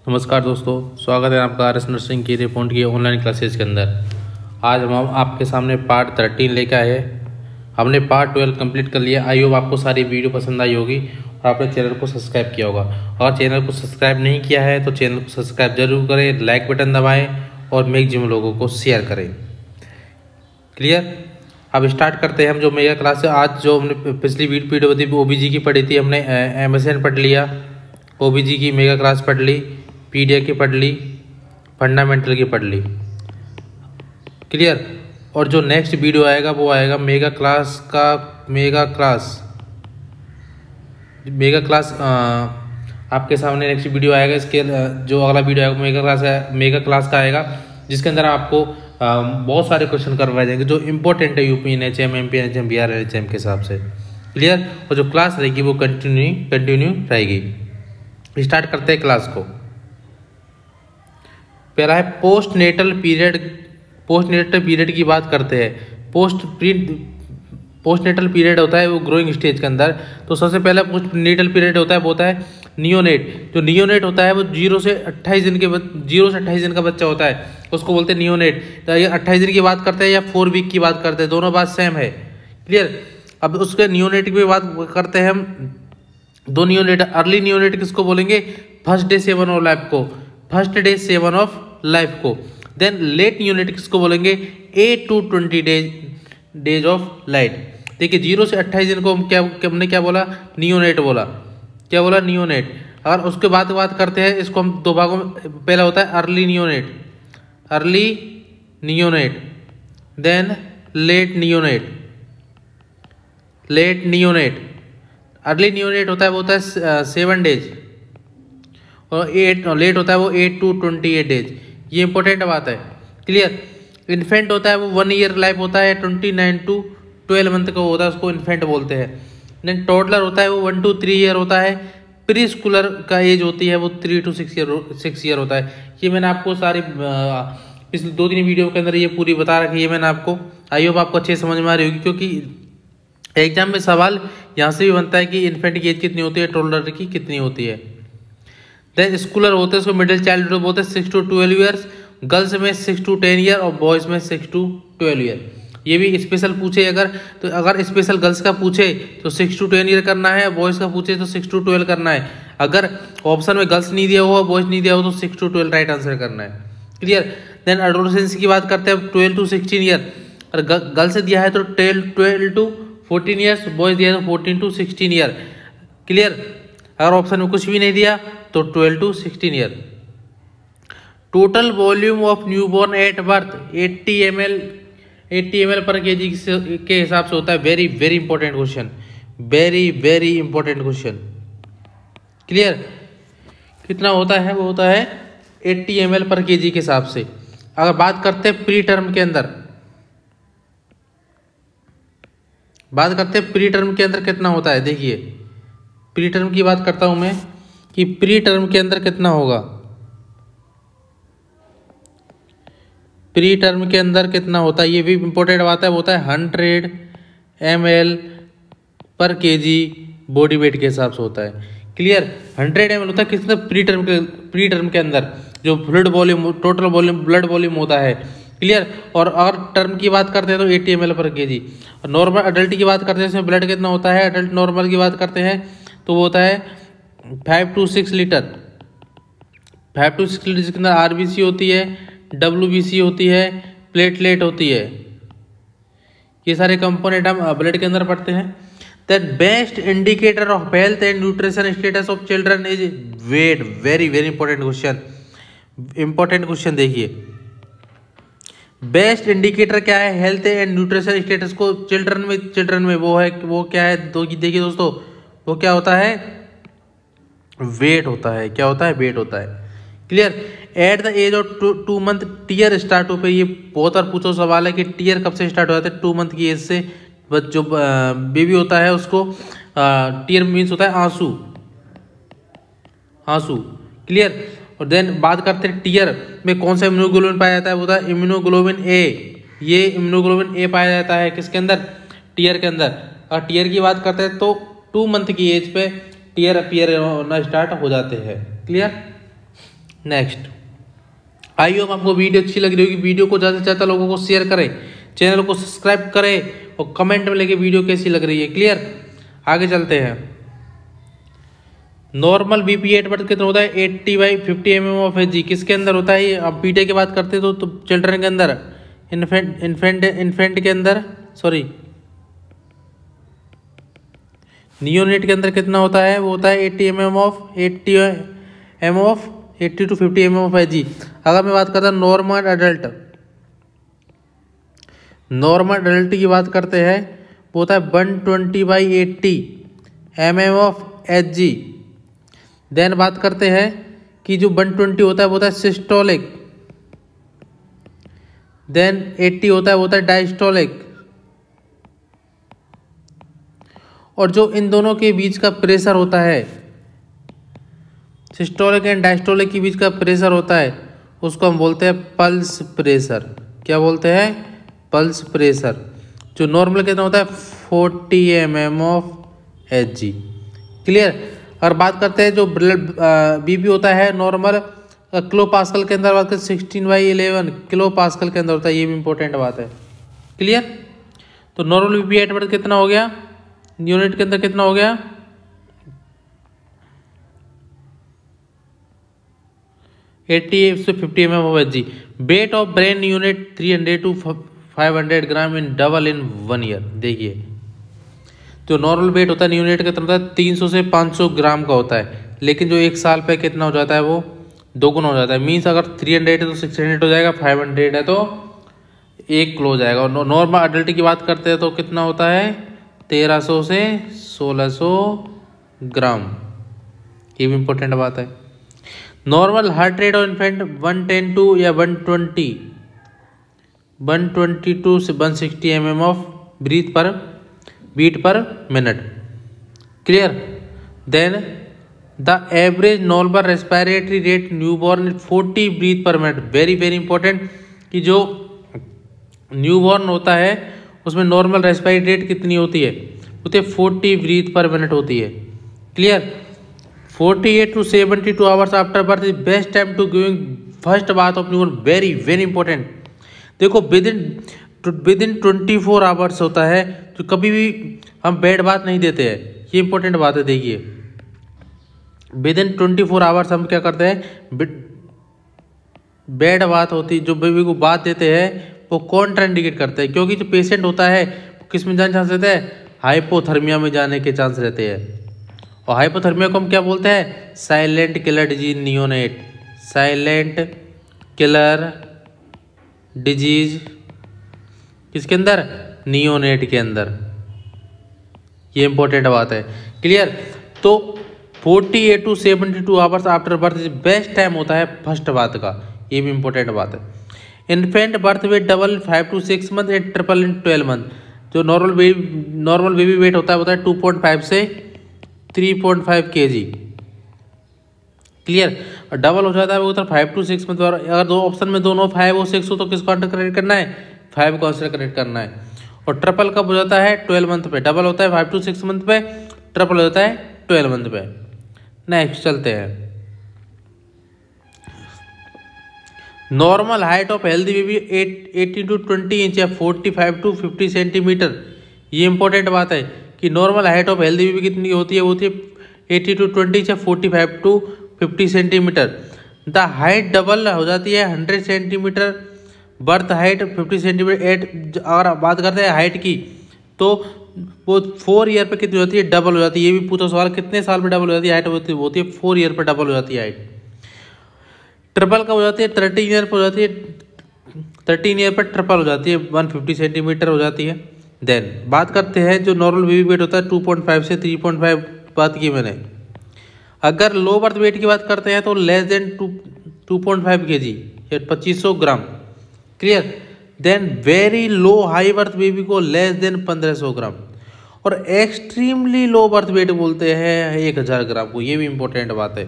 नमस्कार दोस्तों, स्वागत है आपका आर एस नर्सिंग की रिपोर्ट की ऑनलाइन क्लासेस के अंदर। आज हम आपके सामने पार्ट 13 लेकर आए। हमने पार्ट 12 कंप्लीट कर लिया। आई होप आपको सारी वीडियो पसंद आई होगी और आपने चैनल को सब्सक्राइब किया होगा। और चैनल को सब्सक्राइब नहीं किया है तो चैनल को सब्सक्राइब जरूर करें, लाइक बटन दबाएँ और मैक्सिमम लोगों को शेयर करें। क्लियर। अब स्टार्ट करते हैं हम जो मेगा क्लास है। आज जो हमने पिछली वीडियो थी OBG की पढ़ी थी, हमने MSN पढ़ लिया, OBG की मेगा क्लास पढ़ ली, पीडिया की पढ़ ली, फंडामेंटल की पढ़ ली। क्लियर। और जो नेक्स्ट वीडियो आएगा वो आएगा मेगा क्लास आपके सामने नेक्स्ट वीडियो आएगा। इसके जो अगला वीडियो आएगा मेगा क्लास का आएगा, जिसके अंदर आपको बहुत सारे क्वेश्चन करवाए जाएंगे जो इम्पोर्टेंट है UP NHM, MP NHM, BR NHM के हिसाब से। क्लियर। और जो क्लास रहेगी वो कंटिन्यू रहेगी। स्टार्ट करते हैं क्लास को। पहला है पोस्ट नेटल पीरियड की बात करते हैं। पोस्ट नेटल पीरियड होता है वो ग्रोइंग स्टेज के अंदर। तो सबसे पहला पोस्ट नेटल पीरियड होता है वो होता है नियोनेट। जो नियोनेट होता है वो 0 से 28 दिन का बच्चा होता है, उसको बोलते हैं नियोनेट। तो ये 28 दिन की बात करते हैं या 4 वीक की बात करते हैं, दोनों बात सेम है। क्लियर। अब उसके नियोनेट की बात करते हैं हम। दो नियोनेट, अर्ली नियोनेट किसको बोलेंगे? फर्स्ट डे 7 ऑफ लाइफ को। देन लेट नियोनेट किसको बोलेंगे? 8 to 20 डेज ऑफ लाइफ। देखिए 0 से 28 दिन को हमने क्या बोला? नियोनेट बोला। क्या बोला? नियोनेट। अगर उसके बाद बात करते हैं, इसको हम दो भागों में, पहला होता है early neonate, then late neonate. Early neonate होता है वो होता है 7 डेज और लेट होता है वो 8 to 28 डेज। ये इंपॉर्टेंट बात है। क्लियर। इन्फेंट होता है वो 1 ईयर लाइफ होता है, 29 to 12 मंथ का होता है, उसको इन्फेंट बोलते हैं। देन टोडलर होता है वो 1 to 3 ईयर होता है। प्री स्कूलर का एज होती है वो 3 to 6 ईयर होता है। ये मैंने आपको सारी पिछले 2-3 वीडियो के अंदर ये पूरी बता रखी है मैंने आपको। आई होप आपको अच्छे समझ में आ रही होगी, क्योंकि एग्जाम में सवाल यहाँ से भी बनता है कि इन्फेंट की एज कितनी होती है, टोडलर की कितनी होती है। देन स्कूलर होते हैं उसको मिडिल चाइल्डहुड बोलते हैं 6 to 12 ईयर्स। गर्ल्स में 6 to 10 ईयर और बॉयज़ में 6 to 12 ईयर। ये भी स्पेशल पूछे अगर स्पेशल गर्ल्स का पूछे तो 6 to 10 ईयर करना है, बॉयज़ का पूछे तो 6 to 12 करना है। अगर ऑप्शन में गर्ल्स नहीं दिया हुआ, बॉयज़ नहीं दिया हुआ तो 6 to 12 राइट आंसर करना है। क्लियर। देन एडोलेसेंस की बात करते हैं 12 to 16 ईयर। और गर्ल्स दिया है तो 12 to 14 ईयर्स, बॉयज़ दिया है तो 14 to 16 ईयर। क्लियर। अगर ऑप्शन में कुछ भी नहीं दिया तो 12 to 16 year. Total volume of newborn at birth 80 ml पर kg के हिसाब से होता है। Very very important question, very important question. Clear. कितना होता है? वो होता है 80 ml पर kg के हिसाब से। अगर बात करते हैं प्री टर्म के अंदर, कितना होता है? देखिए प्री टर्म की बात करता हूं मैं कि प्री टर्म के अंदर कितना होगा। प्री टर्म के अंदर कितना होता है, ये भी इंपॉर्टेंट बात है। वो होता है 100 ml पर kg बॉडी वेट के हिसाब से होता है। क्लियर। 100 ml होता है किसका? प्री टर्म के अंदर जो fluid volume, total volume, blood volume होता है। क्लियर। और अगर टर्म की बात करते हैं तो 80 ml पर kg। और नॉर्मल अडल्ट की बात करते हैं, इसमें ब्लड कितना होता है? अडल्ट नॉर्मल की बात करते हैं तो वो होता है 5 to 6 लीटर। 5 to 6 लीटर जिसके अंदर RBC होती है, WBC होती है, प्लेटलेट होती है। ये सारे कंपोनेंट हम ब्लड के अंदर पढ़ते हैं। That best indicator of health and nutrition status of children is weight. Very important question. देखिए बेस्ट इंडिकेटर क्या है हेल्थ एंड न्यूट्रिशन स्टेटस को चिल्ड्रन में वो क्या है? देखिए दोस्तों, वो क्या होता है? वेट होता है। क्या होता है? वेट होता है। Clear. At the age of 2 month tear start हो पे। ये बहुत बार पूछो सवाल है कि टीयर कब से स्टार्ट हो जाता है? 2 मंथ की एज से। जो बेबी होता है उसको टीयर मीन्स होता है आंसू। क्लियर। और देन बात करते हैं टीयर में कौन सा इम्यूनोग्लोबिन पाया जाता है? वो होता है इम्यूनोग्लोबिन ए। ये इम्यूनोग्लोबिन ए पाया जाता है किसके अंदर? टीयर के अंदर। और टीयर की बात करते हैं तो 2 मंथ की एज पे टीयर अपीयर होना स्टार्ट हो जाते हैं। क्लियर। नेक्स्ट, आई होप आपको वीडियो अच्छी लग रही होगी। वीडियो को ज़्यादा से ज़्यादा लोगों को शेयर करें, चैनल को सब्सक्राइब करें और कमेंट में लेके वीडियो कैसी लग रही है। क्लियर, आगे चलते हैं। नॉर्मल बीपी एट बर्थ कितना होता है 80/50 mm ऑफ एच जी। किसके अंदर होता है ये? अब पीटे की बात करते हैं तो चिल्ड्रन के अंदर, इन्फेंट के अंदर, सॉरी नियोनेट के अंदर कितना होता है? वो होता है 80 mm of 80 to 50 mm of H जी। अगर मैं बात करता हूँ नॉर्मल अडल्ट की बात करते हैं, वो होता है 120/80 mm of H G. Then बात करते हैं कि जो 120 होता है वो होता है सिस्टोलिक, देन 80 होता है वो होता है डायस्टोलिक। और जो इन दोनों के बीच का प्रेशर होता है, सिस्टोलिक एंड डायस्टोलिक के बीच का प्रेशर होता है, उसको हम बोलते हैं पल्स प्रेशर। क्या बोलते हैं? Pulse pressure. जो नॉर्मल कितना होता है 40 mm of H ji. Clear. और बात करते हैं जो ब्लड बीपी होता है नॉर्मल किलो पास्कल के अंदर, बात करें 16/11 किलो पास्कल के अंदर होता है। ये भी इंपॉर्टेंट बात है। क्लियर। तो नॉर्मल बीपी एट बर्थ कितना हो गया? यूनिट के अंदर कितना हो गया? 80 से 50 mm of H ji. Weight of brain unit 300 to 500 gram in double in 1 year. देखिए, जो नॉर्मल वेट होता है यूनिट का कितना होता है 300 से 500 ग्राम का होता है, लेकिन जो एक साल पे कितना हो जाता है वो दोगुना हो जाता है। मीन्स अगर 300 है तो 600 हो जाएगा, 500 है तो 1 किलो हो जाएगा। और नॉर्मल अडल्ट की बात करते हैं तो कितना होता है 1300 से 1600 ग्राम। ये भी इम्पोर्टेंट बात है। Normal heart rate of infant 110 to या 122 से 160 mm of beat per minute. Clear. Then the average normal respiratory rate newborn 40 breath per minute. Very very important कि जो न्यूबॉर्न होता है उसमें नॉर्मल रेस्पिरेटरी रेट कितनी होती है? होती है 40 ब्रीथ पर मिनट होती है। Clear. 48 to 72 hours after birth is best time to giving first bath of newborn. Very very important. देखो विद इन 24 आवर्स होता है, तो कभी भी हम बेड बाथ नहीं देते हैं। ये इंपॉर्टेंट बात है। देखिए, विद इन 24 आवर्स हम क्या करते हैं? बेड बाथ होती, जो बेबी को बाथ देते हैं वो कॉन्ट्राइंडिकेट करते हैं, क्योंकि जो पेशेंट होता है किस में जाने चांस रहते हैं? हाइपोथर्मिया में जाने के चांस रहते हैं। और हाइपोथर्मिया को हम क्या बोलते हैं? Silent killer disease neonate. Silent killer disease किसके अंदर? नियोनेट के अंदर। ये इंपॉर्टेंट बात है। क्लियर। तो 48 to 72 hours after birth best time होता है फर्स्ट बात का। ये भी इंपॉर्टेंट बात है। Infant birth weight double 5 to 6 month and triple in 12 month. जो नॉर्मल बेबी वेट होता है 2.5 से 3.5 kg। क्लियर। और डबल हो जाता है वो 5 to 6 मंथ। और अगर दो ऑप्शन में दोनों 5 और 6 हो तो किसको आंसर करेक्ट करना है? 5 को आंसर करेक्ट करना है। और ट्रिपल कब हो जाता है? 12 मंथ पे। डबल होता है 5 to 6 मंथ पे, ट्रिपल हो जाता है 12 मंथ पे। नेक्स्ट चलते हैं। Normal height of healthy baby 18 to 20 inch या 45 to 50 सेंटीमीटर। ये इंपॉर्टेंट बात है कि normal height of healthy baby कितनी होती है? वो होती है 80 to 20 इंच या 45 to 50 centimetre. The height double हो जाती है 100 सेंटीमीटर। Birth height 50 centimetre. अगर बात करते हैं हाइट की तो वो 4 ईयर पे कितनी होती है? डबल हो जाती है। ये भी पूछा सवाल, कितने साल में डबल हो जाती है हाइट? होती है 4 ईयर पे डबल हो जाती है हाइट। ट्रिपल कब हो जाती है? 13 ईयर पर हो जाती है। 13 ईयर पर ट्रिपल हो जाती है, 150 सेंटीमीटर हो जाती है। देन बात करते हैं जो नॉर्मल बेबी वेट होता है 2.5 से 3.5 बात की मैंने। अगर लो बर्थ वेट की बात करते हैं तो लेस देन 2.5 kg या 2500 gram. Clear. Then very low high birth baby को लेस देन 1500 ग्राम। और एक्सट्रीमली लो बर्थ वेट बोलते हैं 1000 ग्राम को। ये भी इंपॉर्टेंट बात है।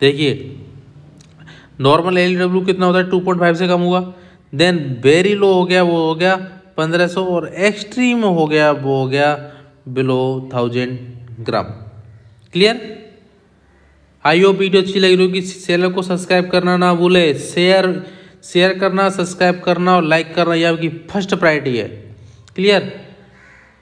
देखिए, नॉर्मल LW कितना होता है? 2.5 से कम हुआ। देन वेरी लो हो गया, वो हो गया 1500। और एक्सट्रीम हो गया, वो हो गया below 1000 gram. Clear. I hope video अच्छी लगी होगी। चैनल को सब्सक्राइब करना ना भूले, शेयर करना, सब्सक्राइब करना और लाइक करना, ये आपकी फर्स्ट प्रायोरिटी है। क्लियर?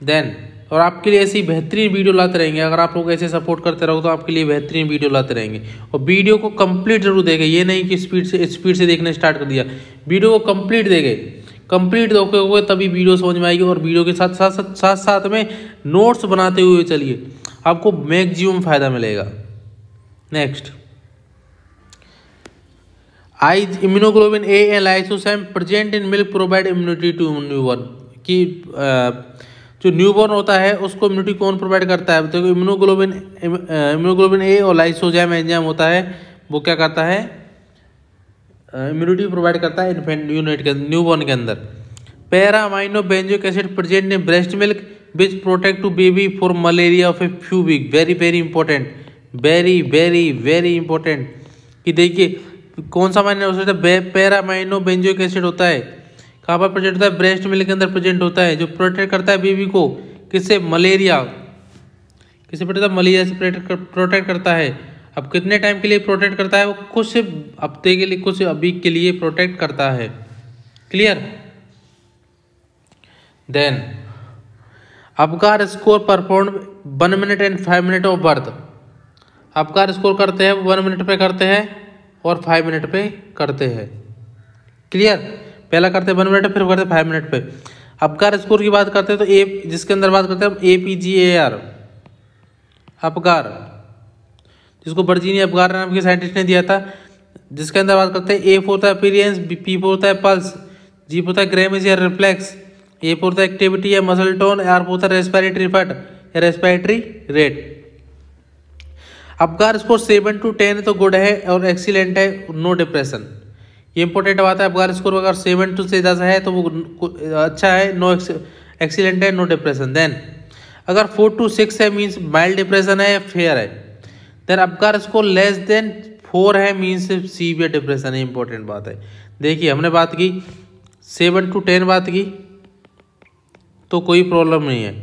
देन और आपके लिए ऐसी बेहतरीन वीडियो लाते रहेंगे। अगर आप लोग ऐसे सपोर्ट करते रहो तो आपके लिए बेहतरीन वीडियो लाते रहेंगे। और वीडियो को कंप्लीट जरूर देखें, ये नहीं कि स्पीड से देखना स्टार्ट कर दिया। वीडियो को कंप्लीट देखें, कंप्लीट देखोगे तभी वीडियो समझ में आएगी। और वीडियो के साथ में नोट्स बनाते हुए चलिए, आपको मैक्सिमम फायदा मिलेगा। Next, immunoglobin A and lysosome present in milk provide immunity to newborn. की जो न्यूबॉर्न होता है उसको इम्यूनिटी कौन प्रोवाइड करता है? तो इम्यूनोग्लोबिन ए और लाइसोजाइम एंजाइम होता है, वो क्या करता है? इम्यूनिटी प्रोवाइड करता है इन्फेंट यूनिट के न्यूबॉर्न के अंदर। Para amino benzoic acid present in breast milk which protect to baby for malaria of a few week. Very very important, very very very important. कि देखिए कौन सा अमाइनो एसिड है? पैरा अमाइनो बेंजोइक एसिड होता है। कहाँ पर present होता है? ब्रेस्ट मिल्क के अंदर प्रेजेंट होता है, जो प्रोटेक्ट करता है बेबी को किससे? मलेरिया। किससे प्रोटेक्ट? मलेरिया से प्रोटेक्ट करता है। अब कितने टाइम के लिए प्रोटेक्ट करता है? वो कुछ हफ्ते के लिए, कुछ वीक के लिए प्रोटेक्ट करता है। Clear? Then Apgar score perform 1 minute and 5 minute of birth. Apgar score करते हैं 1 मिनट पे करते हैं और 5 मिनट पे करते हैं। क्लियर? पहला करते हैं 1 मिनट, फिर करते हैं 5 मिनट पे। अपकार स्कोर की बात करते हैं तो ए, जिसके अंदर बात करते हैं हम APGAR अपकार, जिसको वर्जीनिया अपकार नाम के साइंटिस्ट ने दिया था। जिसके अंदर बात करते हैं A होता है अपीयरेंस, P होता है पल्स, G होता है ग्रेमेज या रिफ्लेक्स, A होता है एक्टिविटी या मसल टोन, R होता है रेस्पिरेटरी फट या respiratory rate. Apgar score 7 to 10 तो गुड है और एक्सीलेंट है, नो डिप्रेशन। ये इंपॉर्टेंट बात है। अपकार स्कोर अगर 7 से ज़्यादा है तो वो अच्छा है, नो एक्सीलेंट है, नो डिप्रेशन। देन अगर 4 to 6 है मीन्स माइल्ड डिप्रेशन है या फेयर है। Then Apgar score less than 4 है मीन्स सीवियर डिप्रेशन है। इंपॉर्टेंट बात है। देखिए हमने बात की 7 to 10 बात की तो कोई प्रॉब्लम नहीं है,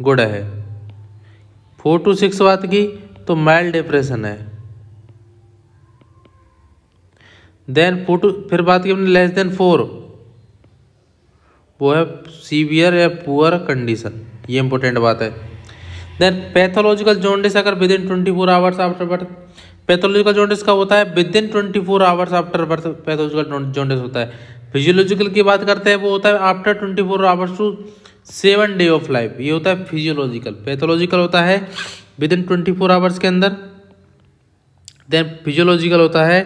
गुड है। 4 to 6 बात की तो माइल्ड डिप्रेशन है। देन फिर बात की हमने लेस देन 4, वो है सीवियर या पुअर कंडीशन। ये इंपॉर्टेंट बात है। देन पैथोलॉजिकल जॉन्डिस अगर with in 24 hours after birth. Pathological jaundice का होता है with in 24 hours after birth, pathological jaundice होता है। फिजियोलॉजिकल की बात करते हैं वो होता है after 24 hours to 7 day of life. ये होता है फिजियोलॉजिकल। पैथोलॉजिकल होता है विद इन 24 आवर्स के अंदर। देन फिजियोलॉजिकल होता है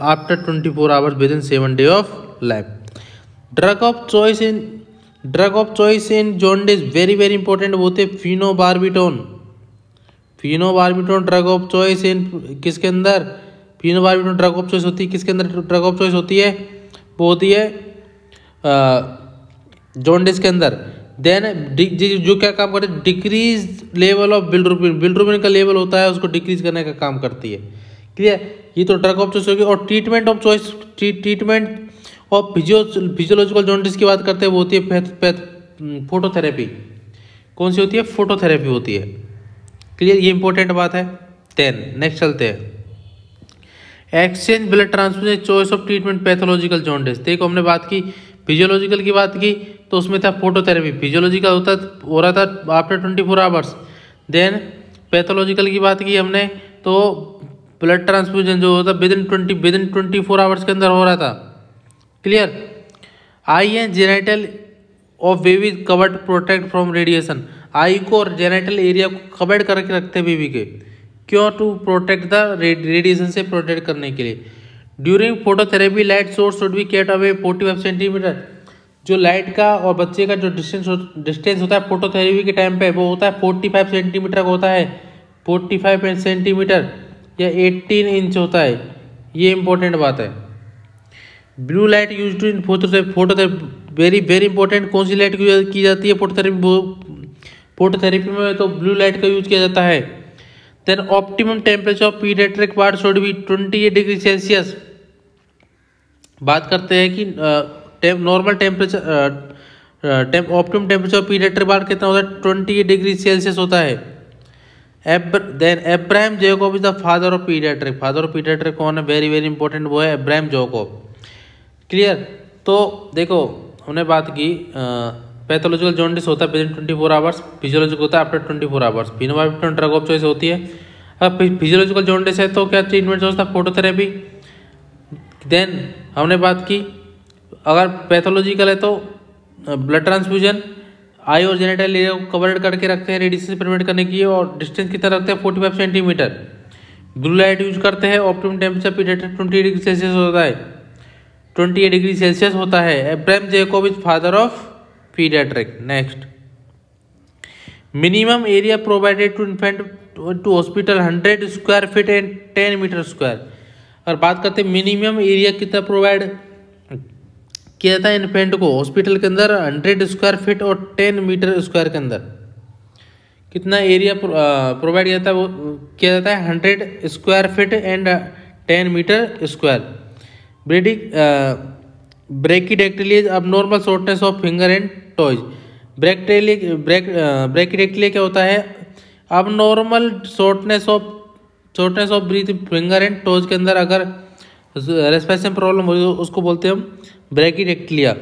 after 24 hours with in 7 day of life. Drug of choice in jaundice very very important होते हैं phenobarbitone. Phenobarbitone drug of choice in किसके अंदर? फिनोबार्बिटोन ड्रग ऑफ चॉइस होती है किसके अंदर? ड्रग ऑफ चॉइस होती है वो होती है जॉन्डिस के अंदर। देन जो क्या काम करती है? Decrease level of bilirubin. Bilirubin का लेवल होता है उसको डिक्रीज करने का काम करती है। क्लियर? ये तो ड्रग ऑफ चॉइस होगी। और treatment of choice, treatment of physiological jaundice की बात करते हैं वो होती है फोटोथेरेपी। कौन सी होती है? फोटोथेरेपी होती है। क्लियर? ये इंपॉर्टेंट बात है। 10 नेक्स्ट चलते हैं। Exchange blood transfusion choice of treatment pathological jaundice. देखो हमने बात की फिजियोलॉजिकल की बात की तो उसमें था फोटोथेरेपी। फिजियोलॉजिकल हो रहा था आफ्टर 24 आवर्स। देन पैथोलॉजिकल की बात की हमने तो ब्लड ट्रांसफ्यूजन जो होता विद इन 24 आवर्स के अंदर हो रहा था। Clear? Eye and genital of baby covered protect from radiation. Eye को और जेनिटल एरिया को कवर्ड करके रखते हैं बेबी के, क्यों? टू प्रोटेक्ट द रेडिएशन से प्रोटेक्ट करने के लिए। During phototherapy light source should be kept away 45 centimetre. जो लाइट का और बच्चे का जो डिस्टेंस होता है फोटोथेरेपी के टाइम पे वो होता है 45 सेंटीमीटर का होता है। 45 सेंटीमीटर या 18 इंच होता है। ये इंपॉर्टेंट बात है। Blue light use in phototherapy very very important. कौन सी लाइट की जाती है फोटोथेरेपी में? तो ब्लू लाइट का यूज किया जाता है। Then optimum temperature of paediatric ward should be 28 degree Celsius. बात करते हैं कि normal temperature optimum temperature of paediatric ward कितना होता है? 28 डिग्री सेल्सियस होता है। Then Abraham Jacob is the father of paediatric. Father of paediatric कौन है? वेरी वेरी इंपॉर्टेंट, वो है अब्राहम जैकोब। क्लियर। तो देखो हमने बात की पैथोलॉजिकल जॉन्डिस होता है विदिन 24 आवर्स, फिजियोलॉजिकल होता है after 24 hours. Phenobarbitone drug of choice होती है। अब फिजियोलॉजिकल जॉन्डिस है तो क्या ट्रीटमेंट होता है? फोटोथेरेपी। देन हमने बात की अगर पैथोलॉजिकल है तो ब्लड ट्रांसफ्यूजन, आई और जेनिटल एरिया को कवर्ड करके रखते हैं रेडिएशन से प्रिवेंट करने की, और डिस्टेंस कितना रखते हैं? 45 सेंटीमीटर। ब्लू लाइट यूज करते हैं। Optimum temperature paediatric 28 degree Celsius होता है, 28 डिग्री सेल्सियस होता है। Abraham Jacob is father of paediatric. Next, minimum area provided to infant to hospital 100 square feet and 10 metre square. अगर बात करते हैं मिनिमम एरिया कितना प्रोवाइड किया जाता है इन्फेंट को हॉस्पिटल के अंदर, 100 स्क्वायर फीट और 10 मीटर स्क्वायर के अंदर कितना एरिया प्रोवाइड किया जाता है? वो किया जाता है 100 square feet and 10 metre square. Brachydactyly is abnormal shortness of finger and toes. Brachydactyly क्या होता है? Abnormal shortness of breath finger and toes के अंदर अगर रेस्पिरेशन प्रॉब्लम हो तो उसको बोलते हैं हम brachydactylia.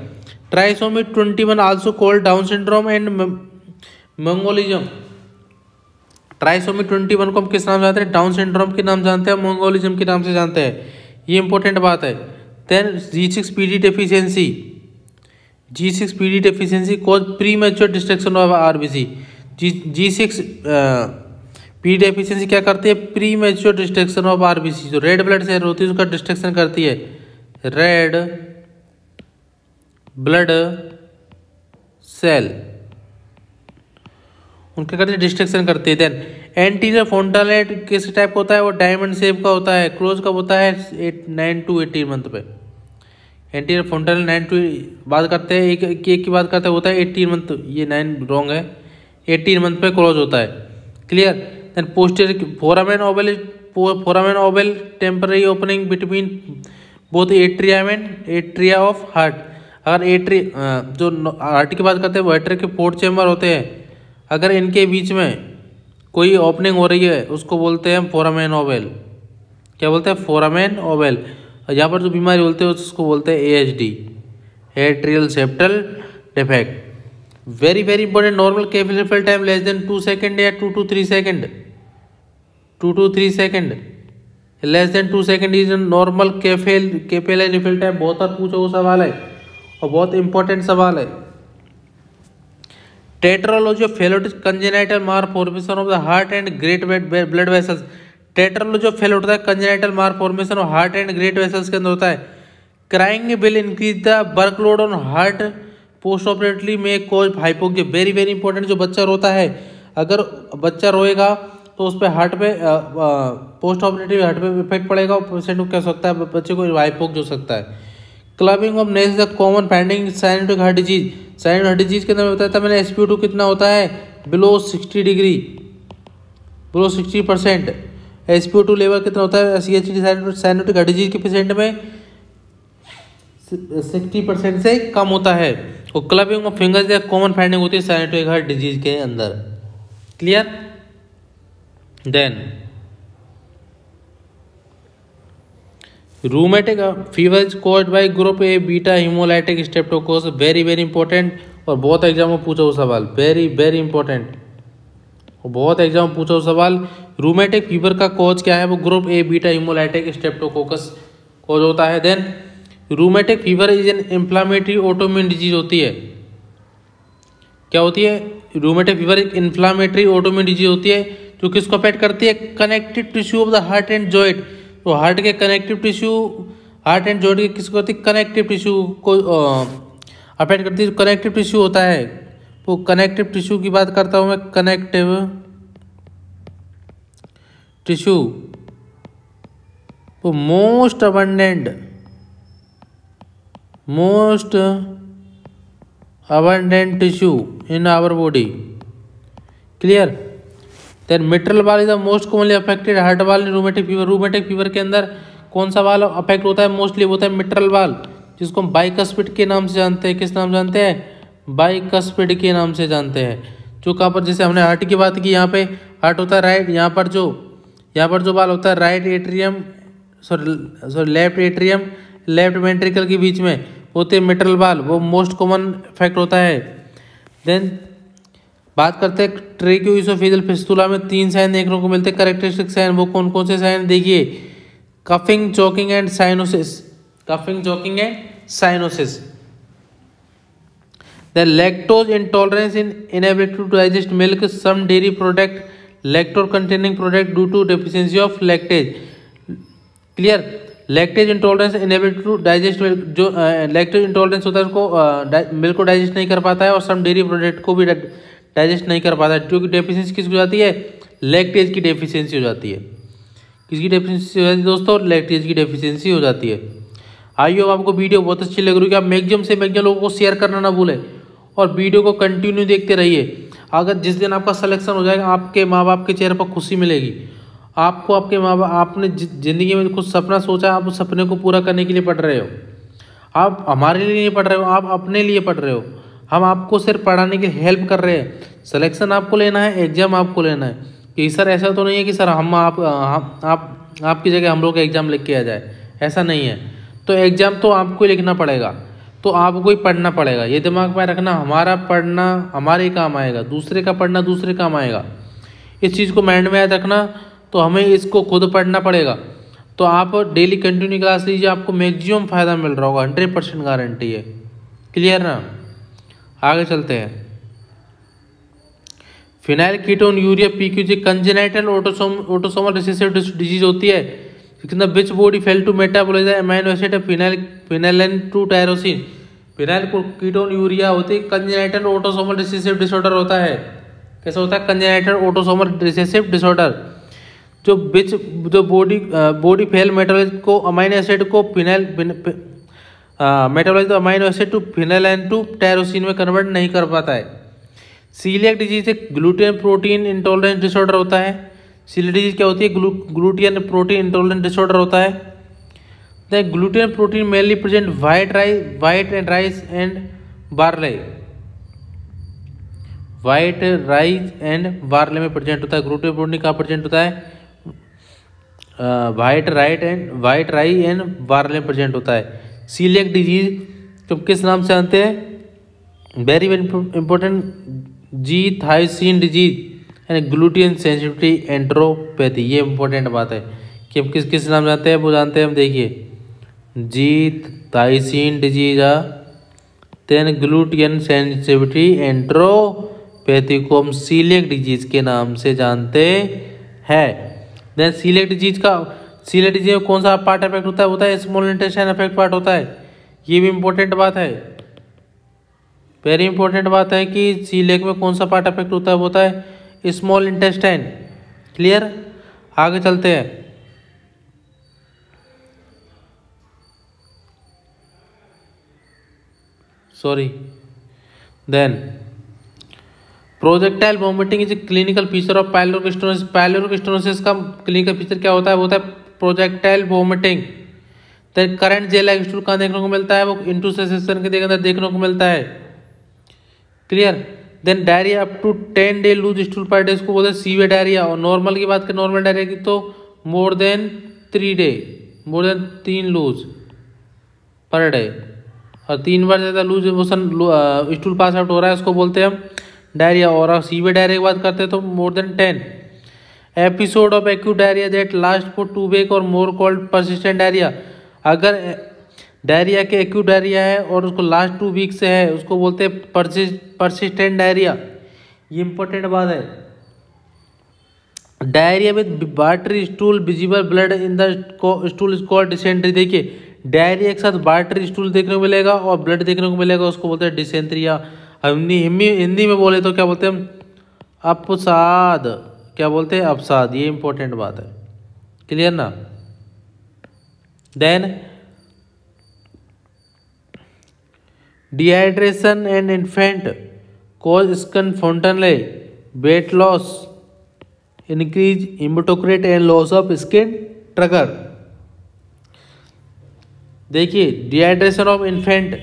Trisomy 21 also called Down syndrome and mongolism. Trisomy 21 को हम किस नाम जानते हैं? डाउन सिंड्रोम के नाम जानते हैं, मंगोलिज्म के नाम से जानते हैं। ये इंपॉर्टेंट बात है। Then G6PD deficiency, G6PD deficiency cause premature destruction of RBC. G6PD deficiency क्या करती है? प्रीमैच्योर डिस्ट्रक्शन ऑफ आरबीसी, जो रेड ब्लड सेल होती है उसका डिस्ट्रक्शन करती है। रेड ब्लड सेल उनके करते डिस्ट्रक्शन करती है। देन एंटीरियर फ्रंटल लोब किस टाइप का होता है? वो डायमंड शेप का होता है। क्लोज कब होता है? 9 to 18 मंथ पे। एंटीरियर फ्रंटल 9 to बात करते हैं, एक की बात करते हैं, होता है 18 मंथ, ये 9 रॉन्ग है, 18 मंथ पे क्लोज होता है। Clear. Then posterior foramen oval temporary opening between both atria of heart. अगर जो हार्ट की बात करते हैं वो एट्रिया के 4 चैम्बर होते हैं, अगर इनके बीच में कोई ओपनिंग हो रही है उसको बोलते हैं फोरामेन ओवल। क्या बोलते हैं? Foramen Oval. यहाँ पर जो बीमारी बोलते हैं उसको बोलते हैं ASD, atrial septal defect. Very very important, normal capillary time less than 2 second या 2 to 3 second, 2 to 3 second, less than 2 second is normal capillary fill time. बहुत बार पूछा हुआ सवाल है और बहुत इंपॉर्टेंट सवाल है। Tetralogy of Fallot congenital malformation of the heart and great blood vessels. Tetralogy of Fallot होता है congenital malformation of heart and great vessels के अंदर होता है। Crying will increase the workload on heart post operatively में cause hypoxia. Very very important, जो बच्चा रोता है, अगर बच्चा रोएगा तो उस पर हार्ट पे पोस्ट ऑपरेटिव हार्ट पे इफेक्ट पड़ेगा और पेशेंट को क्या हो सकता है? बच्चे को हाइपोक्सिया हो सकता है। Clubbing of nails the common finding cyanotic heart disease. Cyanotic heart disease के अंदर बताया था मैंने SpO2 कितना होता है? Below 60 degree, below 60%। SpO2 level कितना होता है CHD साइनोटिक हार्ट डिजीज के पेशेंट में? 60% से कम होता है। और क्लबिंग ऑफ फिंगर्स या कॉमन फाइंडिंग होती है साइनोटिक हार्ट डिजीज के अंदर। Clear. Then rheumatic fever is caused by group A beta haemolytic streptococcus. Very very important और बहुत एग्जाम में पूछा हुआ सवाल, वेरी वेरी इंपॉर्टेंट और बहुत एग्जाम में पूछा हुआ सवाल। रूमेटिक फीवर का कॉज क्या है? वो group A beta haemolytic streptococcus cause होता है। Then rheumatic fever is an inflammatory autoimmune disease होती है। क्या होती है? रूमेटिक फीवर एक इन्फ्लामेटरी ऑटोइम्यून डिजीज होती है जो किसको अफेक्ट करती है? Connective tissue of the heart and joint. तो हार्ट के connective tissue, heart and joint के किसको करती है? कनेक्टिव टिश्यू को अफेक्ट करती है। कनेक्टिव टिश्यू होता है, तो कनेक्टिव टिश्यू की बात करता हूँ मैं। कनेक्टिव टिश्यू तो most abundant tissue in our body. Clear. Then mitral valve is the most commonly affected heart valve in rheumatic fever. Rheumatic fever के अंदर कौन सा वाल्व अफेक्ट होता है? मोस्टली होता है मिट्रल वाल्व, जिसको हम बाइकस्पिड के नाम से जानते हैं। किस नाम जानते हैं? बाइकस्पिड के नाम से जानते हैं। जो कहाँ पर, जैसे हमने हार्ट की बात की, यहाँ पे हार्ट होता है राइट, यहाँ पर जो बाल होता है right atrium, sorry left atrium left ventricle के बीच में होते हैं मिट्रल बाल, वो मोस्ट कॉमन फैक्ट होता है। देन बात करते हैं ट्रेकियोइसोफेजियल फिस्टुला में 3 साइन देखने को मिलते हैं कैरेक्टरिस्टिक साइन। वो कौन कौन से साइन देखिए, coughing, choking and cyanosis. Coughing, choking and cyanosis. The lactose intolerance in inability to digest milk, some dairy product, lactose containing product due to deficiency of lactase. Clear? Lactase intolerance, inability to digest milk, जो lactase intolerance होता है उसको milk को digest नहीं कर पाता है, और सम डेयरी प्रोडक्ट को भी डाइजेस्ट नहीं कर पाता है, जो कि डेफिशिएंसी किसकी हो जाती है, लैक्टेज की डेफिशिएंसी हो जाती है। किसकी डेफिशिएंसी हो जाती है दोस्तों, लैक्टेज की डेफिशिएंसी हो जाती है। आइए अब आपको वीडियो बहुत अच्छी लग रही है, आप मैक्सिमम से मैक्सिमम लोगों को शेयर करना ना भूलें और वीडियो को कंटिन्यू देखते रहिए। अगर जिस दिन आपका सिलेक्शन हो जाएगा, आपके माँ बाप के चेहरे पर खुशी मिलेगी आपको। आपके माँ बाप, आपने ज़िंदगी में कुछ सपना सोचा, आप उस सपने को पूरा करने के लिए पढ़ रहे हो। आप हमारे लिए नहीं पढ़ रहे हो, आप अपने लिए पढ़ रहे हो। हम आपको सिर्फ पढ़ाने की हेल्प कर रहे हैं। सिलेक्शन आपको लेना है, एग्जाम आपको लेना है। कि सर ऐसा तो नहीं है कि सर हम आपकी जगह हम लोग एग्ज़ाम लिख के आ जाए, ऐसा नहीं है। तो एग्ज़ाम तो आपको लिखना पड़ेगा, तो आपको ही पढ़ना पड़ेगा। ये दिमाग में रखना, हमारा पढ़ना हमारे काम आएगा, दूसरे का पढ़ना दूसरे काम आएगा। इस चीज़ को माइंड में याद रखना। तो हमें इसको खुद पढ़ना पड़ेगा। तो आप डेली कंटिन्यू क्लास लीजिए, आपको मैक्सिमम फ़ायदा मिल रहा होगा, 100% गारंटी है। क्लियर ना? आगे चलते हैं। Phenylketonuria PQG congenital autosomal recessive disease होती है, which body fail to metabolise amino acid phenylalanine to tyrosine. Phenylketonuria होती है कंजेनाइटल ऑटोसोमल रिसेसिव डिसऑर्डर होता है। कैसा होता है? कंजेनाइटल ऑटोसोमल रिसेसिव डिसऑर्डर, जो बॉडी फेल मेटाबोलाइज को अमीनो एसिड को metabolise amino acid to phenylalanine to tyrosine में कन्वर्ट नहीं कर पाता है। सीलियक डिजीज एक ग्लूटेन प्रोटीन इंटॉलरेंस डिसऑर्डर होता है। सीलियक डिजीज क्या होती है? ग्लूटेन प्रोटीन इंटॉलरेंस डिसऑर्डर होता है। The gluten protein mainly present white and rice and barley. White rice and barley में प्रेजेंट होता है। ग्लूटेन प्रोटीन कहाँ प्रेजेंट होता है? व्हाइट राई एंड बार्ले में प्रेजेंट होता है। सीलियक डिजीज तो किस नाम से जानते हैं? वेरी वेरी इंपॉर्टेंट, जी थाइसिन disease and gluten sensitivity enteropathy. ये इंपॉर्टेंट बात है कि हम किस नाम जानते हैं, वो जानते हैं हम। देखिए, जी थाइसिन डिजीज देन ग्लूटेन सेंसिटिविटी एंट्रोपैथी को हम सीलियक डिजीज के नाम से जानते हैं। देन सीलियक डिजीज में कौन सा पार्ट अफेक्ट होता है? स्मॉल इंटेस्टाइन अफेक्ट पार्ट होता है। ये भी इंपॉर्टेंट बात है, वेरी इंपॉर्टेंट बात है कि सीलियक में कौन सा पार्ट अफेक्ट होता है? वो होता है स्मॉल इंटेस्टाइन। क्लियर? आगे चलते हैं। Then projectile vomiting is clinical feature of pyloric stenosis. Pyloric stenosis का क्लिनिकल फीचर क्या होता है? वो होता है projectile vomiting. Then currant jelly like stool कहाँ देखने को मिलता है? वो इंटरसेशन के अंदर देखने को मिलता है। Clear? Then diarrhoea up to 10 day loose stool per day, इसको बोलते हैं सीवियर डायरिया। और नॉर्मल की बात करें, नॉर्मल डायरिया की तो more than 3 loose per day, और 3 बार ज़्यादा loose motion stool pass out हो रहा है, उसको बोलते हैं हम डायरिया। और सीवियर डायरिया की बात करते हैं तो more than 10 episode of acute diarrhoea that last for 2 week और मोर कॉल्ड परसिस्टेंट डायरिया। अगर डायरिया के एक्यूट डायरिया है और उसको लास्ट 2 वीक से है, उसको बोलते हैं परसिस्टेंट डायरिया। ये इंपॉर्टेंट बात है। Diarrhoea with watery stool visible blood in the stool is called dysentery. देखिए, डायरिया के साथ वाटरी स्टूल देखने को मिलेगा और ब्लड देखने को मिलेगा, उसको बोलते हैं डिसेंट्रिया। हिंदी में बोले तो क्या बोलते हैं हम? अपसाद। क्या बोलते हैं? अपसाद। ये इंपॉर्टेंट बात है। क्लियर ना? Then dehydration and infant cause skin fontanelle, weight loss, increase haematocrit and loss of skin turgor. देखिए, डिहाइड्रेशन ऑफ इन्फेंट,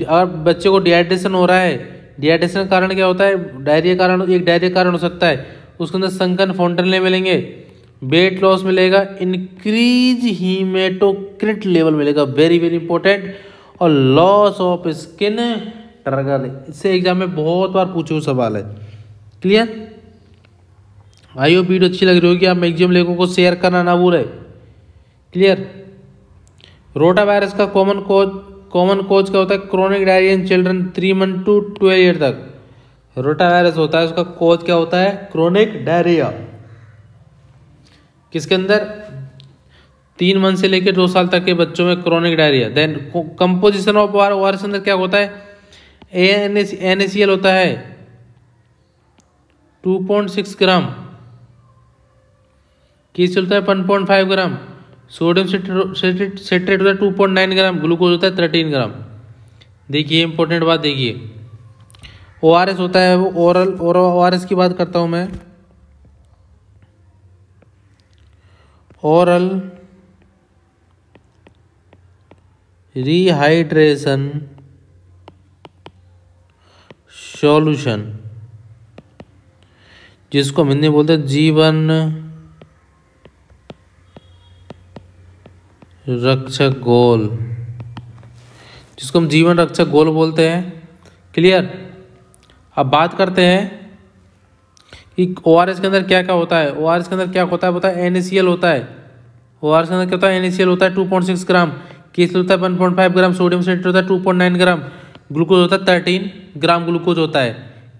अगर बच्चे को डिहाइड्रेशन हो रहा है डिहाइड्रेशन का कारण क्या होता है, डायरिया कारण, एक डायरिया कारण हो सकता है, उसके अंदर संकन फोंटनले मिलेंगे, वेट लॉस मिलेगा, इंक्रीज हीमेटोक्रिट लेवल मिलेगा, वेरी वेरी इंपॉर्टेंट, और लॉस ऑफ स्किन ट्रगल। इससे एग्जाम में बहुत बार पूछे हुए सवाल है। क्लियर? आई होप वीडियो अच्छी लग रही होगी। आप मैक्सिमम लोगों को शेयर करना ना भूले। क्लियर? रोटा वायरस का कॉमन कोज क्या होता है, chronic diarrhoea in children 3 month to 12 year तक। रोटा वायरस होता है, उसका कोज क्या होता है, क्रोनिक डायरिया। किसके अंदर, 3 मंथ से लेकर 2 साल तक के बच्चों में chronic diarrhoea. Then composition of virus अंदर क्या होता है, NaCl होता है 2.6 ग्राम, किस होता है 1.5 ग्राम, सोडियम सिट्रेट होता है 2.9 ग्राम, ग्लूकोज होता है 13 ग्राम। देखिए इंपॉर्टेंट बात देखिए, ORS होता है वो ओरल, और ORS की बात करता हूं मैं, ओरल रिहाइड्रेशन सॉल्यूशन, जिसको हम हिंदी में बोलते हैं जीवन रक्षक घोल, जिसको हम जीवन रक्षक घोल बोलते हैं। क्लियर? अब बात करते हैं कि ORS के अंदर क्या क्या होता है। ORS के अंदर क्या होता है, बताए NaCl होता है। ORS के अंदर क्या होता है, NaCl होता है 2.6 ग्राम, केस होता है 1.5 ग्राम, सोडियम सिट्रेट होता है 2.9 ग्राम, ग्लूकोज होता है 13 ग्राम ग्लूकोज होता है।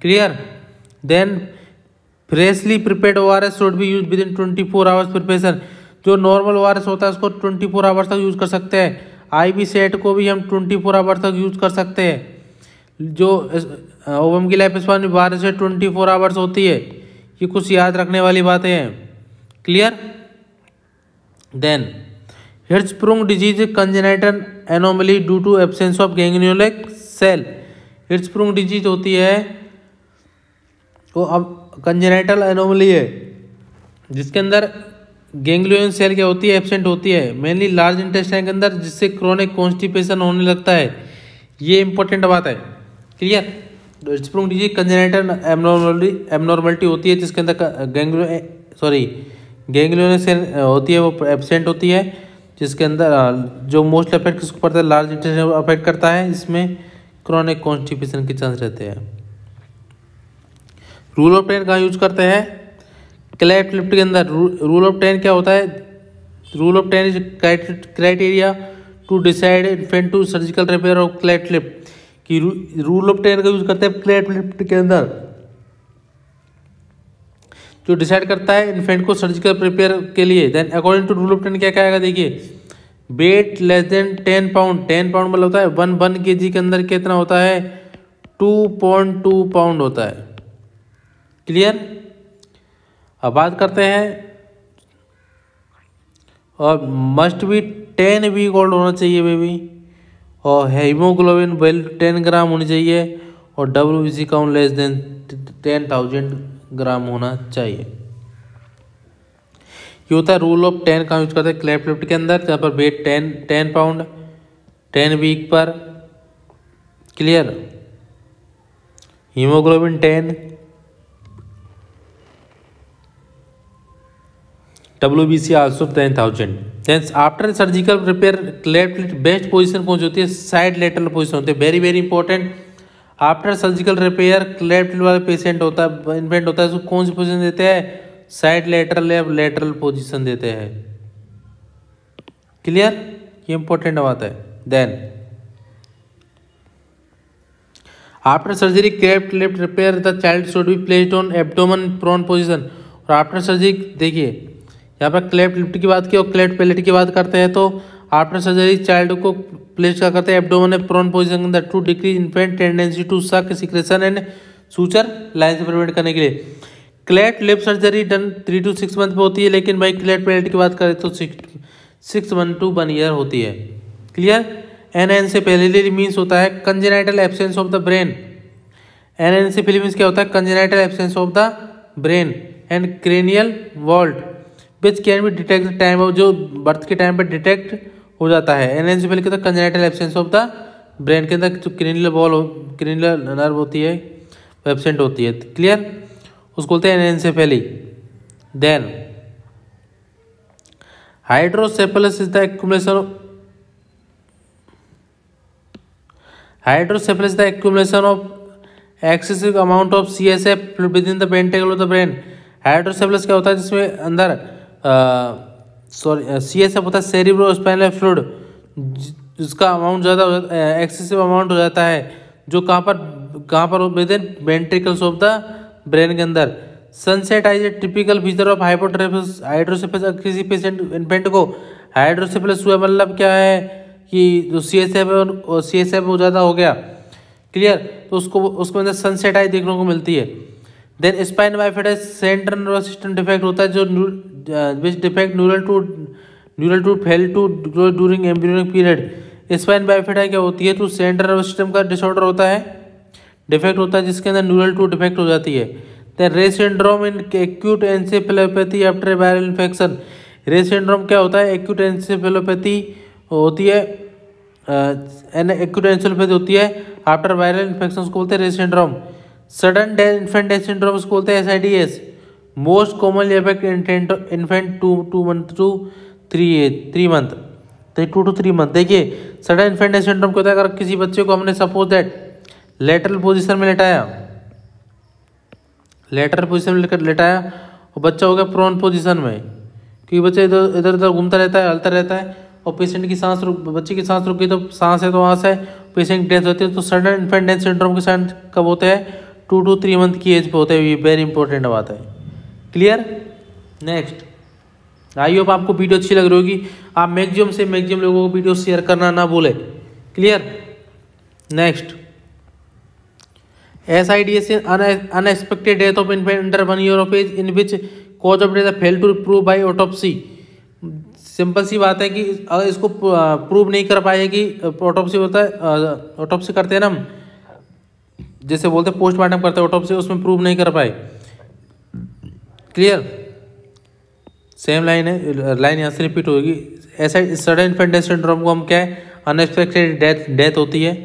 Clear? Then freshly prepared ORS should be use within 24 hours preparation. जो नॉर्मल ORS होता है उसको 24 आवर्स तक यूज कर सकते हैं। IV सेट को भी हम 24 आवर्स तक यूज कर सकते हैं। जो ओवम की लाइफ स्पान 12 से 24 आवर्स होती है। ये कुछ याद रखने वाली बातें हैं। Clear? Then Hirschsprung disease congenital anomaly due to absence of ganglionic cell. Hirschsprung disease होती है वो अब कंजेनाइटल एनोमली है, जिसके अंदर गैंग्लियन सेल क्या होती है, एब्सेंट होती है, मेनली लार्ज इंटेस्टाइन के अंदर, जिससे क्रोनिक कॉन्स्टिपेशन होने लगता है। ये इंपॉर्टेंट बात है। क्लियर? हिर्ट्जस्प्रुंग डिजीज कंजेनाइटल एबनॉर्मलिटी होती है, जिसके अंदर गैंग्लियन सेल होती है वो एब्सेंट होती है, जिसके अंदर जो मोस्ट अफेक्ट किसको पड़ता है, लार्ज इंटेस्टाइन अफेक्ट करता है। इसमें क्रोनिक कॉन्स्टिपेशन के चांस रहते हैं। रूल ऑफ 10 कहाँ यूज करते हैं, क्लेफ्ट लिफ्ट के अंदर। रूल ऑफ 10 क्या होता है, rule of 10 is criteria to decide infant to surgical repair of cleft lift. कि रूल ऑफ 10 का यूज करते हैं क्लेफ्ट लिफ्ट के अंदर, जो डिसाइड करता है इन्फेंट को सर्जिकल रिपेयर के लिए। Then according to rule of 10 क्या आएगा, देखिए weight less than 10 pound, 10 pound मतलब होता है 1 kg के अंदर कितना होता है, 2.2 पाउंड होता है। क्लियर? अब बात करते हैं, और मस्ट भी 10 वीक ओल्ड होना चाहिए बेबी, और हीमोग्लोबिन 10 ग्राम होनी चाहिए, और WBC काउंट लेस देन 10,000 ग्राम होना चाहिए। ये होता है रूल ऑफ 10 का यूज करते हैं क्लेफ्ट लिफ्ट के अंदर, जहाँ पर वेट 10 पाउंड 10 वीक पर। Clear? Haemoglobin 10, WBC also 10,000। Then after surgical repair cleft lift best position कौन सी होती है, साइड लेटरल पोजीशन होती है। Very very important. After surgical repair cleft lift वाला पेशेंट होता है, इन्फेंट होता है, उसको कौन सी पोजीशन देते हैं, साइड लेटरल या लेटरल पोजीशन देते हैं। क्लियर? ये इंपॉर्टेंट बात है। Then after surgery cleft lift repair the child should be placed on abdomen prone position. और आफ्टर सर्जरी देखिए यहाँ पर क्लेफ्ट लिफ्ट की बात की और क्लेफ्ट पैलेट की बात करते हैं, तो आफ्टर सर्जरी चाइल्ड को प्लेस क्या करते हैं, एब्डोमेन प्रोन पोजीशन के अंदर, to decrease infant tendency to suck secretion and suture line से प्रिवेंट करने के लिए। Cleft lift surgery done 3 to 6 month में होती है, लेकिन भाई क्लेफ्ट पैलेट की बात करें तो 6 months to 1 year होती है। क्लियर? एनएनसेफेली मीन्स होता है congenital absence of the brain. Anencephaly means क्या होता है, congenital absence of the brain and cranial vault which can be detect time of, जो बर्थ के टाइम पर डिटेक्ट हो जाता है। एनएनसेफेली कहता है congenital absence of the brain के अंदर जो क्रेनियल नर्व होती है वो एब्सेंट होती है। क्लियर, उसको बोलते हैं anencephaly. Then hydrocephalus is the accumulation of excessive amount of CSF within the ventricle of the brain. Hydrocephalus क्या होता है, जिसमें अंदर CSF होता है, सेरिब्रोस्पाइनल फ्लूइड, जिसका अमाउंट ज़्यादा हो जाता है, एक्सेसिव अमाउंट हो जाता है, जो कहाँ पर with in ventricles of the brain के अंदर। Sunset eyes A typical feature of hydrocephalus. किसी पेशेंट इन्फेंट को हाइड्रोसेफेलस हुआ मतलब क्या है कि जो CSF वो ज़्यादा हो गया। क्लियर, तो उसको अंदर सनसेट आई देखने को मिलती है। Then spina bifida central nervous system defect होता है, जो which defect neural to fail to grow during embryonic period. Spina bifida क्या होती है, तो सेंट्रल नर्वस सिस्टम का डिसऑर्डर होता है, डिफेक्ट होता है, जिसके अंदर न्यूरल टू डिफेक्ट हो जाती है। देन रे syndrome in acute encephalopathy after viral infection. रे सिंड्रोम क्या होता है, एक्यूट एंसेफेलोपैथी होती है, एक्यूट एंसेफेलोपैथी होती है आफ्टर वायरल इन्फेक्शन को बोलते हैं Reye syndrome. Sudden death infant death syndrome को बोलते हैं SIDS। Most commonly affect infant 2 month to 3 month, 2 to 3 month. देखिए सडन इन्फेंट डेथ सिंड्रोम क्या होता है, अगर किसी बच्चे को हमने सपोज दैट लेटरल पोजीशन में लेटाया और बच्चा हो गया प्रोन पोजीशन में, क्योंकि बच्चा इधर उधर घूमता रहता है, हलता रहता है, और पेशेंट की बच्चे की सांस रुक गई, तो सांस है तो वहाँ से पेशेंट की डेथ होती है। तो सडन इन्फेंट डेथ सिंड्रोम के साथ कब होते हैं, 2 to 3 मंथ की एज पे होते हैं। ये वेरी इंपॉर्टेंट बात है। Clear, next. आई होप आपको वीडियो अच्छी लग रही होगी। आप मैक्सिमम लोगों को वीडियो शेयर करना ना भूलें। Clear, next. SIDS unexpected death of infant under 1 year of age in which cause of death fail to prove by autopsy. Simple सी बात है कि अगर इसको प्रूव नहीं कर पाएगी, ऑटोप्सी होता है, ऑटोप्सी करते हैं ना हम, जैसे बोलते हैं पोस्टमार्टम करते हैं, ऑटोप्सी, उसमें प्रूव नहीं कर पाए। क्लियर, सेम लाइन है, लाइन यहाँ से रिपीट होगी। ऐसा सडन इन्फेंट डेथ सिंड्रोम को हम क्या है, अनएक्सपेक्टेड डेथ होती है।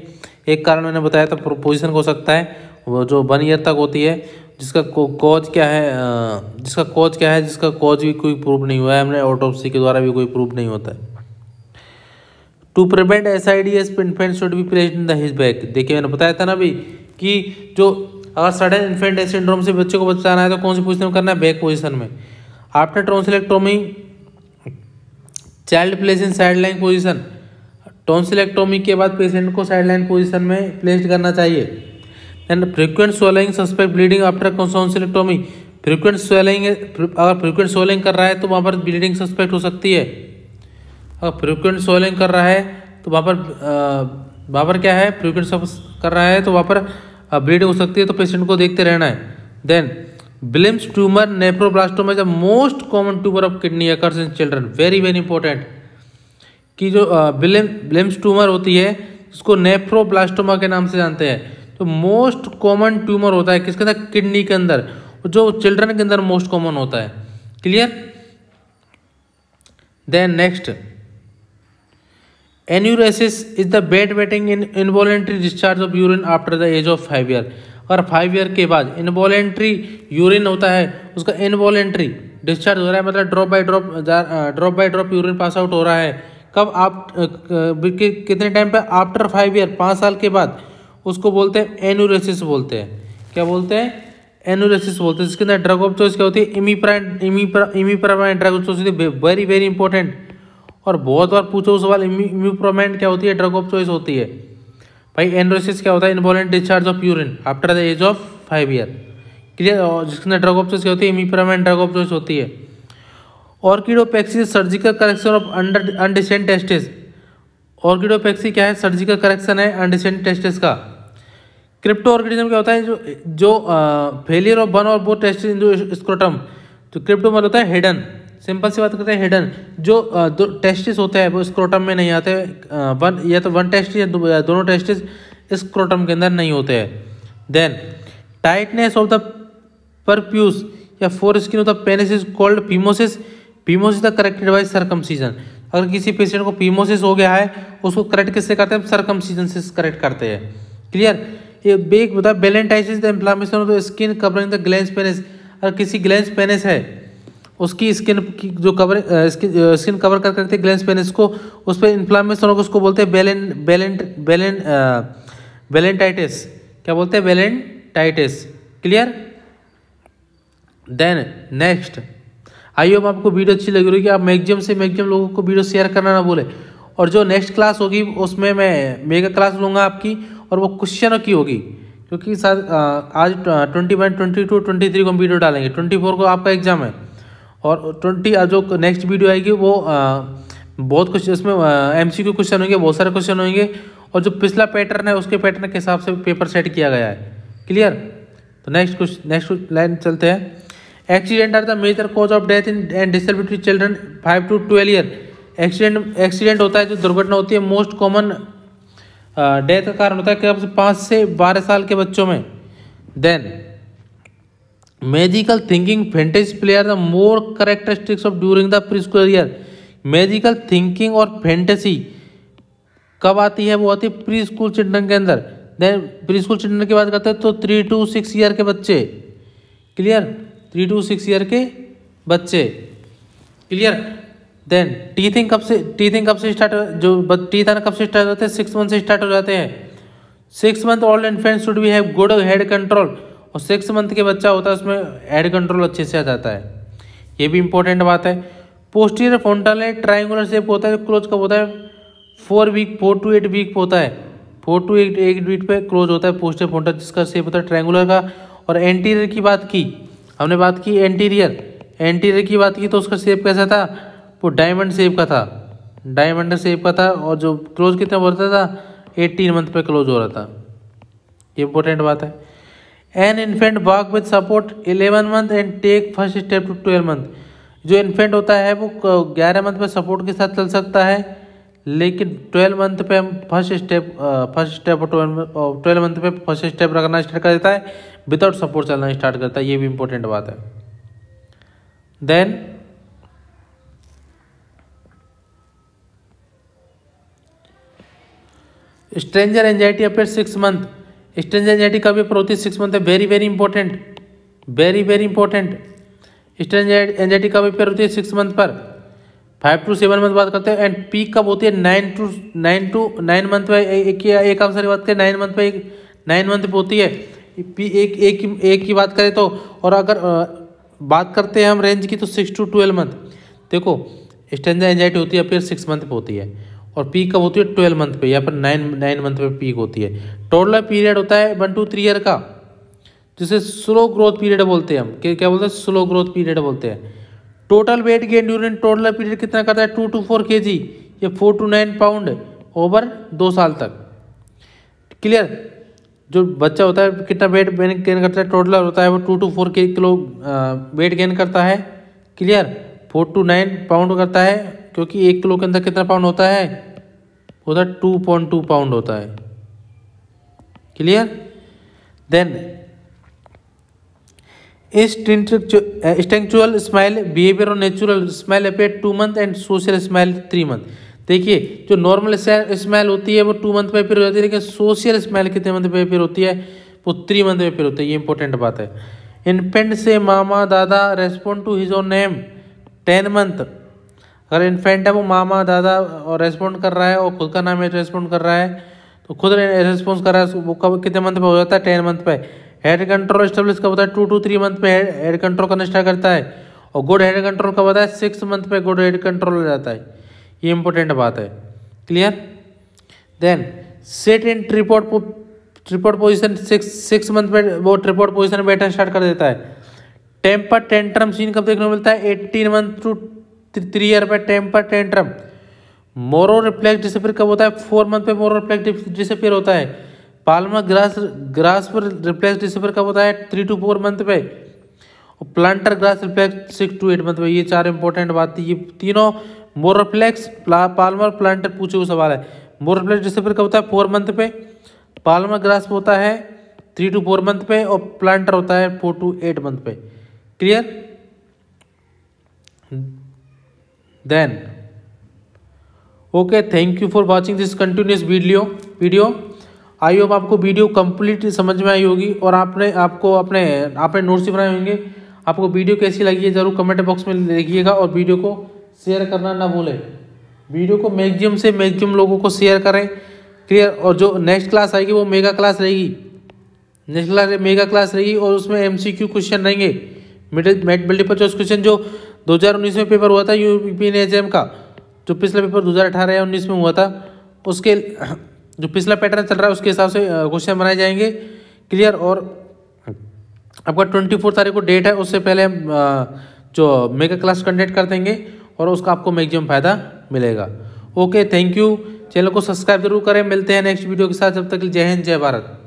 एक कारण मैंने बताया था, पोजीशन हो सकता है वो जो 1 year तक होती है, जिसका कॉज क्या है, जिसका कॉज भी कोई प्रूव नहीं हुआ है, हमने ऑटोप्सी के द्वारा भी कोई प्रूव नहीं होता है। To prevent SIDS infant should be placed in the his back. देखिए मैंने बताया था ना अभी कि जो अगर सडन इन्फेंट डेथ सिंड्रोम से बच्चे को बचाना है तो कौन सी पोजीशन में करना है, बैक पोजीशन में। After tonsillectomy child place in side line position. Tonsillectomy के बाद पेशेंट को साइड लाइन पोजिशन में प्लेस करना चाहिए। And frequent swelling suspect bleeding after tonsillectomy. Frequent swelling, अगर फ्रीक्वेंट स्वेलिंग कर रहा है तो वहाँ पर ब्लीडिंग सस्पेक्ट हो सकती है। अगर फ्रीक्वेंट स्वेलिंग कर रहा है तो वहाँ पर क्या है, फ्रीक्वेंट कर रहा है तो वहाँ पर ब्लीडिंग हो सकती है, तो पेशेंट को देखते रहना है। Then Wilms tumour nephroblastoma is the most common tumour of kidney occurs in children. Very very important कि जो ब्लिम्स ट्यूमर होती है जिसको नेफ्रोब्लास्टोमा के नाम से जानते हैं, तो मोस्ट कॉमन ट्यूमर होता है किसके अंदर, किडनी के अंदर, जो चिल्ड्रन के अंदर मोस्ट कॉमन होता है। Clear, then next, enuresis is the bed wetting in involuntary discharge of urine after the age of 5 year। अगर 5 year के बाद इनवॉलेंट्री यूरिन होता है, उसका इनवॉलेंट्री डिस्चार्ज हो रहा है, मतलब drop by drop urine pass out हो रहा है, कब, आप कितने टाइम पे, आफ्टर 5 year, 5 साल के बाद, उसको बोलते हैं एन्यूरेसिस बोलते हैं। क्या बोलते हैं, एन्यूरेसिस बोलते हैं। जिसके अंदर ड्रग ऑफ चॉइस क्या होती है, इमिप्रामाइन ड्रग ऑफ चॉइस होती है। वेरी वेरी इंपॉर्टेंट, और बहुत बार पूछो सवाल, इमिप्रामाइन क्या होती है, ड्रग ऑफ चॉइस होती है। भाई एन्यूरेसिस क्या होता है, involuntary discharge of urine after the age of 5 year। Clear, और जिसके अंदर ड्रग ऑफ चॉइस क्या होती है, इमिप्रामाइन ड्रग ऑफ चॉइस होती है। ऑर्किडोपेक्सी सर्जिकल करेक्शन ऑफ अनडिसेंट टेस्टिस। ऑर्किडोपेक्सी क्या है, सर्जिकल करेक्शन है अनडिसेंट टेस्टिस का। क्रिप्टो ऑर्किडिज्म क्या होता है, जो फेलियर ऑफ वन और both testis in the scrotum. तो क्रिप्टो मतलब होता है हिडन, सिंपल सी बात करते हैं, हिडन जो दो टेस्टिस होते हैं वो स्क्रोटम में नहीं आते, या तो वन टेस्टिस या दोनों टेस्टिस स्क्रोटम के अंदर नहीं होते हैं। Then tightness of the prepuce या foreskin of the penis is called phimosis. Phimosis the corrected by circumcision. अगर किसी पेशेंट को फीमोसिस हो गया है उसको करेक्ट किससे करते हैं, सर्कमसिजन से करेक्ट करते हैं। क्लियर। ये बेक बता balanitis the inflammation of the skin covering the glans penis. अगर किसी ग्लैंस पेनिस है उसकी स्किन की जो कवर स्किन कवर कर करते ग्लैंस पेनिस को, उस पर इन्फ्लामेशन होगा, उसको बोलते हैं बेलेंटाइटिस। क्या बोलते हैं, balanitis. Clear. Then next, I hope आपको वीडियो अच्छी लगी होगी। आप मैक्सिमम से मैक्सिमम लोगों को वीडियो शेयर करना ना भूले। और जो नेक्स्ट क्लास होगी उसमें मैं मेगा क्लास लूँगा आपकी, और वो क्वेश्चनों की होगी, क्योंकि आज 21, 22, 23 को हम वीडियो डालेंगे, 24 को आपका एग्जाम है, और 20 जो नेक्स्ट वीडियो आएगी वो बहुत कुछ इसमें MCQ क्वेश्चन होंगे, बहुत सारे क्वेश्चन होंगे, और जो पिछला पैटर्न है उसके पैटर्न के हिसाब से पेपर सेट किया गया है। क्लियर। तो नेक्स्ट लाइन चलते हैं। Accident are the major cause of death in and disability children 5 to 12 year. Accident होता है, जो दुर्घटना होती है, मोस्ट कॉमन डेथ का कारण होता है कब, 5 से 12 साल के बच्चों में। Then medical thinking fantasy play are the more characteristics of during the preschool year. Medical thinking और फैंटेसी कब आती है, वो आती है प्री स्कूल चिल्ड्रन के अंदर। देन प्री स्कूल चिल्ड्रन की बात करते हैं तो 3 to 6 ईयर के बच्चे। क्लियर। 3 to 6 ईयर के बच्चे। क्लियर। देन टीथिंग कब से स्टार्ट, जो टीथ आना कब से स्टार्ट होते हैं, 6 मंथ से स्टार्ट हो जाते हैं। 6 month old infant should B have good head control. और 6 मंथ के बच्चा होता है उसमें हेड कंट्रोल अच्छे से आ जाता है, ये भी इंपॉर्टेंट बात है। पोस्टीरियर फ्रंटल है ट्रायंगुलर शेप होता है, क्लोज कब होता है, 4 to 8 वीक होता है, 4 to 8 वीक पे क्लोज होता है पोस्टीरियर फ्रंटल, जिसका शेप होता है ट्रायंगुलर का। और एंटीरियर की बात की हमने, बात की एंटीरियर की बात की तो उसका शेप कैसा था, वो डायमंड शेप का था। और जो क्लोज कितना होता था, 18 मंथ पे क्लोज हो रहा था, ये इंपॉर्टेंट बात है। An infant walk with support 11 month and take first step to 12 month. जो इन्फेंट होता है वो 11 मंथ पे सपोर्ट के साथ चल सकता है, लेकिन 12 मंथ पे हम फर्स्ट स्टेप 12 मंथ पे फर्स्ट स्टेप रखना स्टार्ट कर देता है, विदाउट सपोर्ट चलना स्टार्ट करता है, ये भी इंपॉर्टेंट बात है। Then stranger anxiety appear 6 month. Stranger anxiety कभी अपेयर होती है 6 मंथ है, वेरी इंपॉर्टेंट। स्ट्रेंजर एंजाइटी कभी अपेयर होती है 6 मंथ पर, 5 to 7 मंथ बात करते हैं। एंड पीक कब होती है, 9 मंथ पे। एक अवसर की बात करें 9 मंथ पे, 9 मंथ पे होती है। एक की बात करें तो, और अगर बात करते हैं हम रेंज की तो 6 to 12 मंथ। देखो स्ट्रेंजर एंजाइटी होती है अपेयर 6 मंथ पे होती है, और पीक कब होती है 12 मंथ पे, या फिर 9 मंथ पे पीक होती है। टोटल पीरियड होता है 1 to 3 ईयर का, जिसे स्लो ग्रोथ पीरियड बोलते हैं हम। क्या बोलते हैं, स्लो ग्रोथ पीरियड बोलते हैं। Total weight gain during total period कितना करता है, 2 to 4 kg या 4 to 9 पाउंड ओवर 2 साल तक। क्लियर। जो बच्चा होता है कितना वेट गेन करता है, टोटल होता है वो 2 to 4 किलो वेट गेन करता है। क्लियर। 4 to 9 पाउंड करता है, क्योंकि 1 किलो के अंदर कितना पाउंड होता है, 2.2 पाउंड होता है। Clear. Then instinctual smile behaviour और natural smile appear 2 month and social smile 3 month. देखिए जो नॉर्मल स्माइल होती है वो 2 मंथ पे अपेयर हो जाती है, लेकिन सोशल स्माइल कितने मंथ पे अपेयर होती है, वो 3 मंथ पे अपेयर होती है, ये इंपॉर्टेंट बात है। इन्फेंट से मामा दादा respond to his own name 10 month. अगर इन्फेंट है वो मामा दादा और रेस्पॉन्ड कर रहा है, और खुद का नाम रेस्पॉन्ड कर रहा है, तो खुद रेस्पॉन्स कर रहा है, वो कब कितने मंथ पे हो जाता है, 10 मंथ पे। हेड कंट्रोल स्टेब्लिश कब होता है, 2 to 3 मंथ पे हेड कंट्रोल करना स्टार्ट करता है, और गुड हेड कंट्रोल कब होता है, 6 मंथ पे गुड हेड कंट्रोल हो जाता है, ये इंपॉर्टेंट बात है। क्लियर। देन सेट इन ट्रिपोर्ट पोजीशन 6 मंथ पे वो ट्रिपोर्ट पोजीशन में बैठना स्टार्ट कर देता है। टेम्पर टेंट्रम सीन कब देखने को मिलता है, 18 मंथ to 3 ईयर पे temper tantrum. Moro reflex disappear कब होता है, 4 मंथ पे मोरो रिफ्लेक्स डिसअपीयर होता है। पाल्मर ग्रास पर रिफ्लेक्स डिसअपीयर कब होता है, 3 to 4 मंथ पे। और planter grass reflex 6 to 8 month पे। ये 4 इंपॉर्टेंट बात थी, ये तीनों मोरो रिफ्लेक्स पाल्मर प्लांटर पूछे हुए सवाल है। मोरो रिफ्लेक्स डिसअपीयर कब होता है, 4 मंथ पे। पाल्मर ग्रास होता है 3 to 4 मंथ पे, और प्लांटर होता है 4 to 8 मंथ पे। Clear. Then okay, thank you for watching this continuous video. I hope आपको वीडियो कंप्लीट समझ में आई होगी और आपने नोट्स बनाए होंगे। आपको वीडियो कैसी लगी है जरूर कमेंट बॉक्स में लिखिएगा और वीडियो को शेयर करना ना भूलें। वीडियो को मैक्सिमम से मैक्सिमम लोगों को शेयर करें। क्लियर। और जो नेक्स्ट क्लास आएगी वो मेगा क्लास रहेगी। नेक्स्ट क्लास मेगा क्लास रहेगी और उसमें MCQ क्वेश्चन रहेंगे, मल्टीपल चॉइस क्वेश्चन। जो 2019 में पेपर हुआ था UPNHM का, जो पिछला पेपर 2018 या 19 में हुआ था, उसके जो पिछला पैटर्न चल रहा है उसके हिसाब से क्वेश्चन बनाए जाएंगे। क्लियर। और आपका 24 तारीख को डेट है, उससे पहले हम जो मेगा क्लास कंडक्ट कर देंगे और उसका आपको मैक्सिमम फायदा मिलेगा। Okay, thank you. चैनल को सब्सक्राइब जरूर करें। मिलते हैं नेक्स्ट वीडियो के साथ। जब तक जय हिंद, जय भारत।